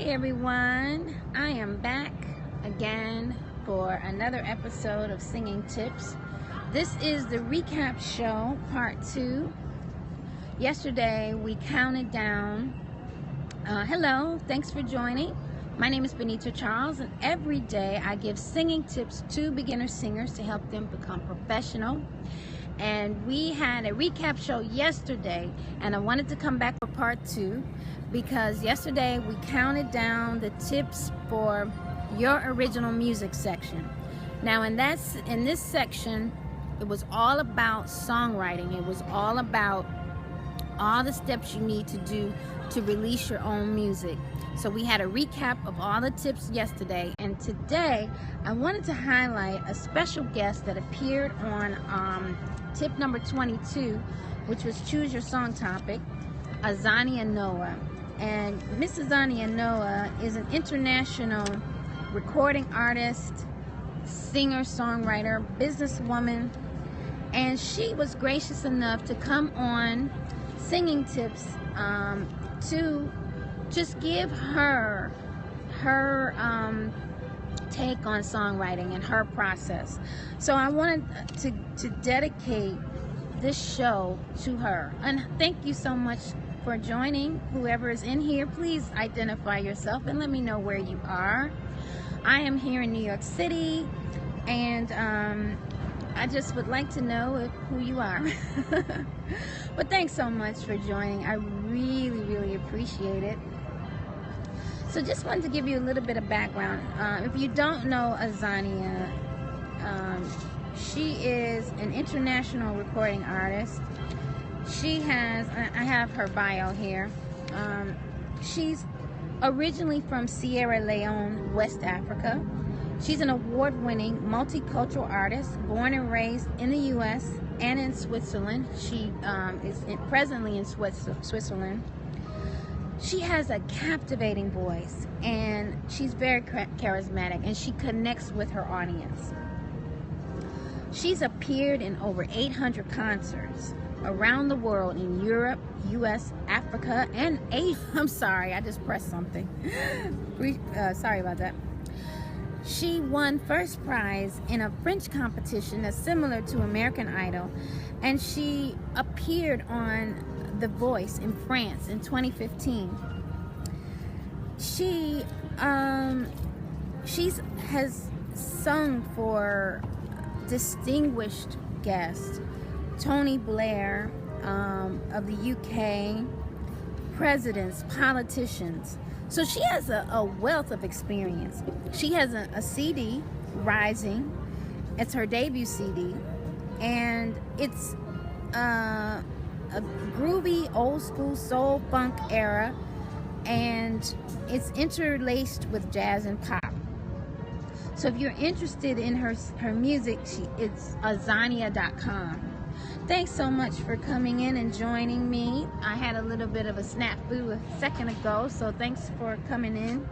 everyone, I am back again for another episode of Singing Tips. This is the recap show, part 2. Yesterday we counted down. Hello, thanks for joining. My name is Benita Charles, and every day I give singing tips to beginner singers to help them become professional. And we had a recap show yesterday, and I wanted to come back for part 2 because yesterday we counted down the tips for your original music section. Now in this section, it was all about songwriting. It was all about all the steps you need to do to release your own music. So we had a recap of all the tips yesterday, and today I wanted to highlight a special guest that appeared on tip number 22, which was choose your song topic, Azania Noah. And Miss Azania Noah is an international recording artist, singer, songwriter, businesswoman, and she was gracious enough to come on Singing Tips to just give her take on songwriting and her process. So I wanted to dedicate this show to her. And thank you so much for joining. Whoever is in here, please identify yourself and let me know where you are. I am here in New York City, and I just would like to know who you are. But thanks so much for joining. I really appreciate it. So just wanted to give you a little bit of background. If you don't know Azania, she is an international recording artist. She has, I have her bio here. She's originally from Sierra Leone, West Africa. She's an award-winning multicultural artist, born and raised in the U.S. and in Switzerland. She is presently in Switzerland. She has a captivating voice, and she's very charismatic, and she connects with her audience. She's appeared in over 800 concerts around the world in Europe, U.S., Africa, and Asia. I'm sorry, I just pressed something. Sorry about that. She won first prize in a French competition that's similar to American Idol, and she appeared on The Voice in France in 2015. She has sung for distinguished guests, Tony Blair of the UK, presidents, politicians. So she has a wealth of experience. She has a CD, Rising. It's her debut CD, and it's a groovy, old school soul funk era, and it's interlaced with jazz and pop. So if you're interested in her music, it's azania.com. Thanks so much for coming in and joining me. I had a little bit of a snafu a second ago, so thanks for coming in.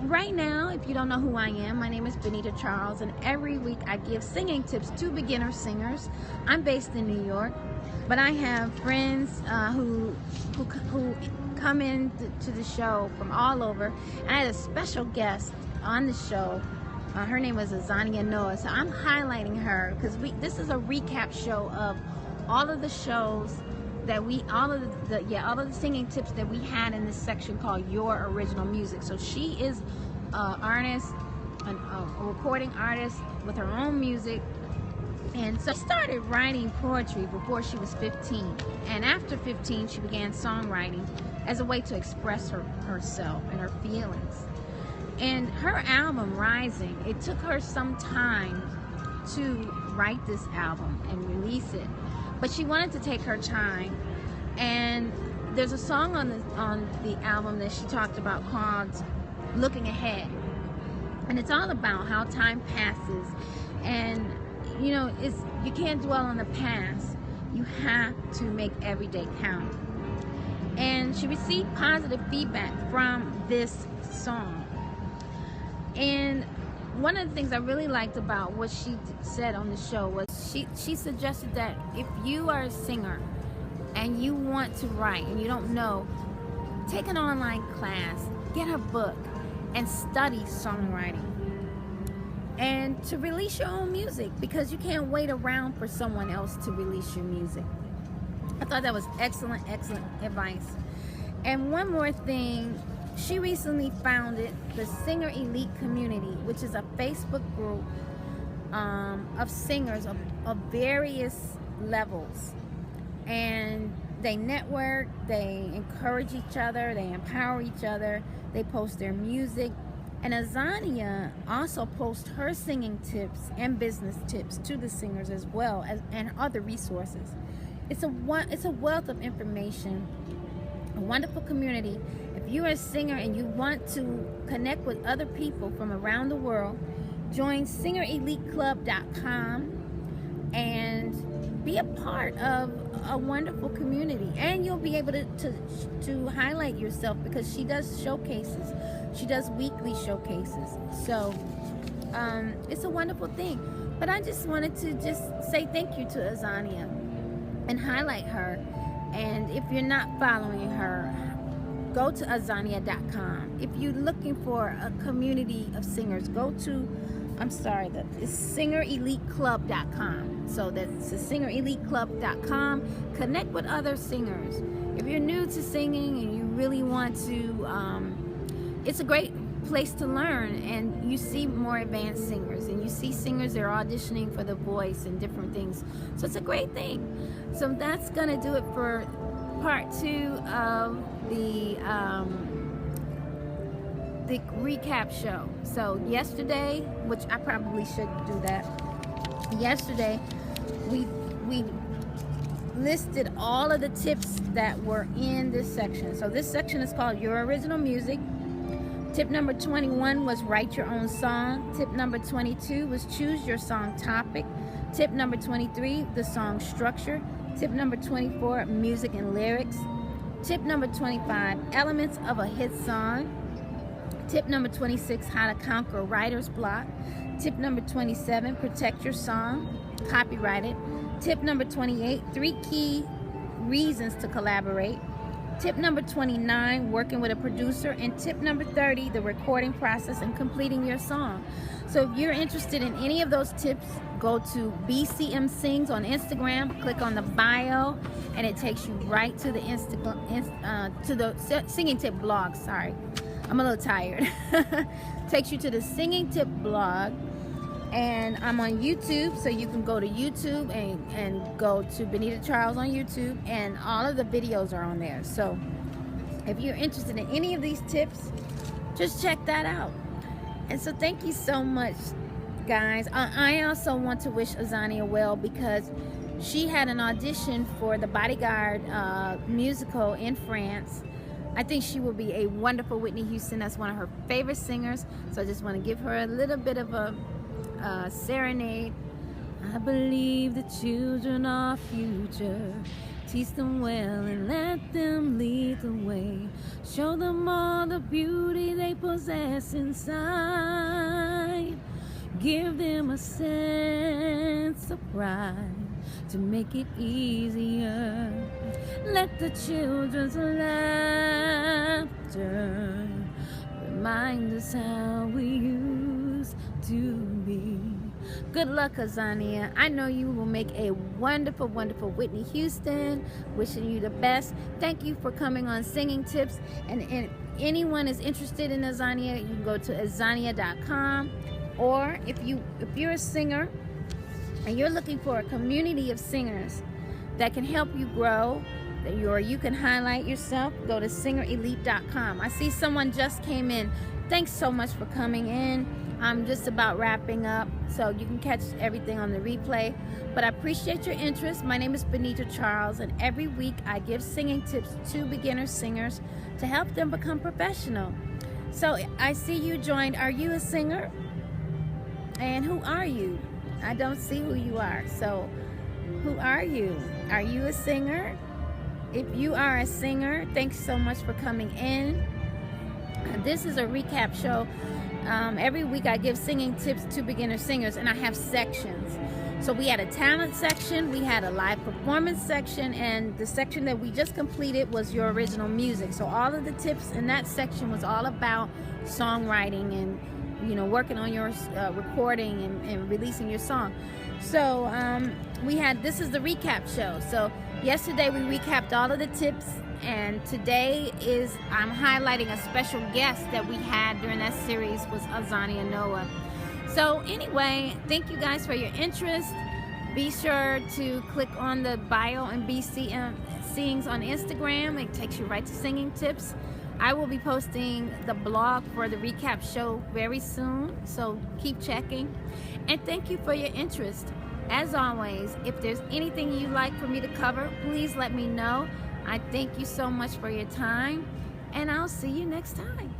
Right now, if you don't know who I am, my name is Benita Charles, and every week I give singing tips to beginner singers. I'm based in New York, but I have friends who come in to the show from all over, and I had a special guest on the show. Her name was Azania Noah, so I'm highlighting her because this is a recap show of all of the shows that all of the singing tips that we had in this section called Your Original Music. So she is an artist, a recording artist with her own music, and so she started writing poetry before she was 15, and after 15 she began songwriting as a way to express herself and her feelings. And her album, Rising, it took her some time to write this album and release it, but she wanted to take her time. And there's a song on the album that she talked about called Looking Ahead, and it's all about how time passes, and you can't dwell on the past. You have to make every day count. And she received positive feedback from this song. And one of the things I really liked about what she said on the show was she suggested that if you are a singer and you want to write and you don't know take an online class, get a book, and study songwriting. And to release your own music, because you can't wait around for someone else to release your music. I thought that was excellent advice. And one more thing, she recently founded the Singer Elite Community, which is a Facebook group of singers of various levels. And they network, they encourage each other, they empower each other, they post their music. And Azania also posts her singing tips and business tips to the singers as well, and other resources. It's a wealth of information, a wonderful community. If you're a singer and you want to connect with other people from around the world, join singereliteclub.com and be a part of a wonderful community. And you'll be able to highlight yourself, because she does showcases. She does weekly showcases. So it's a wonderful thing. But I just wanted to just say thank you to Azania and highlight her. And if you're not following her, go to azania.com. If you're looking for a community of singers, go to, it's singereliteclub.com. So that's singereliteclub.com. Connect with other singers. If you're new to singing and you really want to, it's a great place to learn, and you see more advanced singers, and you see singers that are auditioning for The Voice and different things. So it's a great thing. So that's gonna do it for part 2 of the recap show. So yesterday, which I probably should do that. Yesterday, we listed all of the tips that were in this section. So this section is called Your Original Music. Tip number 21 was write your own song. Tip number 22 was choose your song topic. Tip number 23, the song structure. Tip number 24, music and lyrics. Tip number 25, elements of a hit song. Tip number 26, how to conquer writer's block. Tip number 27, protect your song, copyright it. Tip number 28, 3 key reasons to collaborate. Tip number 29, working with a producer. And tip number 30, the recording process and completing your song. So if you're interested in any of those tips, go to BCM Sings on Instagram, click on the bio, and it takes you right to the to the Singing Tip blog. Sorry, I'm a little tired. Takes you to the Singing Tip blog. And I'm on YouTube, so you can go to YouTube and go to Benita Charles on YouTube, and all of the videos are on there. So if you're interested in any of these tips, just check that out. And so thank you so much, guys. I also want to wish Azania well, because she had an audition for the Bodyguard musical in France. I think she will be a wonderful Whitney Houston. That's one of her favorite singers. So I just want to give her a little bit of a serenade. I believe the children are future. Teach them well and let them lead the way. Show them all the beauty they possess inside. Give them a sense of pride to make it easier. Let the children's laughter remind us how we used to be. Good luck, Azania. I know you will make a wonderful, wonderful Whitney Houston. Wishing you the best. Thank you for coming on Singing Tips. And if anyone is interested in Azania, you can go to azania.com. Or if you're a singer and you're looking for a community of singers that can help you grow, or you can highlight yourself, go to singerelite.com. I see someone just came in. Thanks so much for coming in. I'm just about wrapping up, so you can catch everything on the replay. But I appreciate your interest. My name is Benita Charles, and every week I give singing tips to beginner singers to help them become professional. So I see you joined. Are you a singer? And who are you? I don't see who you are. So who are you? Are you a singer? If you are a singer, thanks so much for coming in. This is a recap show. Every week I give singing tips to beginner singers, and I have sections. So we had a talent section, we had a live performance section, and the section that we just completed was your original music. So all of the tips in that section was all about songwriting and, you know, working on your recording and releasing your song. So this is the recap show. So yesterday we recapped all of the tips, and today I'm highlighting a special guest that we had during that series was Azania Noah. So anyway, thank you guys for your interest. Be sure to click on the bio and Sings on Instagram. It takes you right to Singing Tips. I will be posting the blog for the recap show very soon, so keep checking. And thank you for your interest. As always, if there's anything you'd like for me to cover, please let me know. I thank you so much for your time, and I'll see you next time.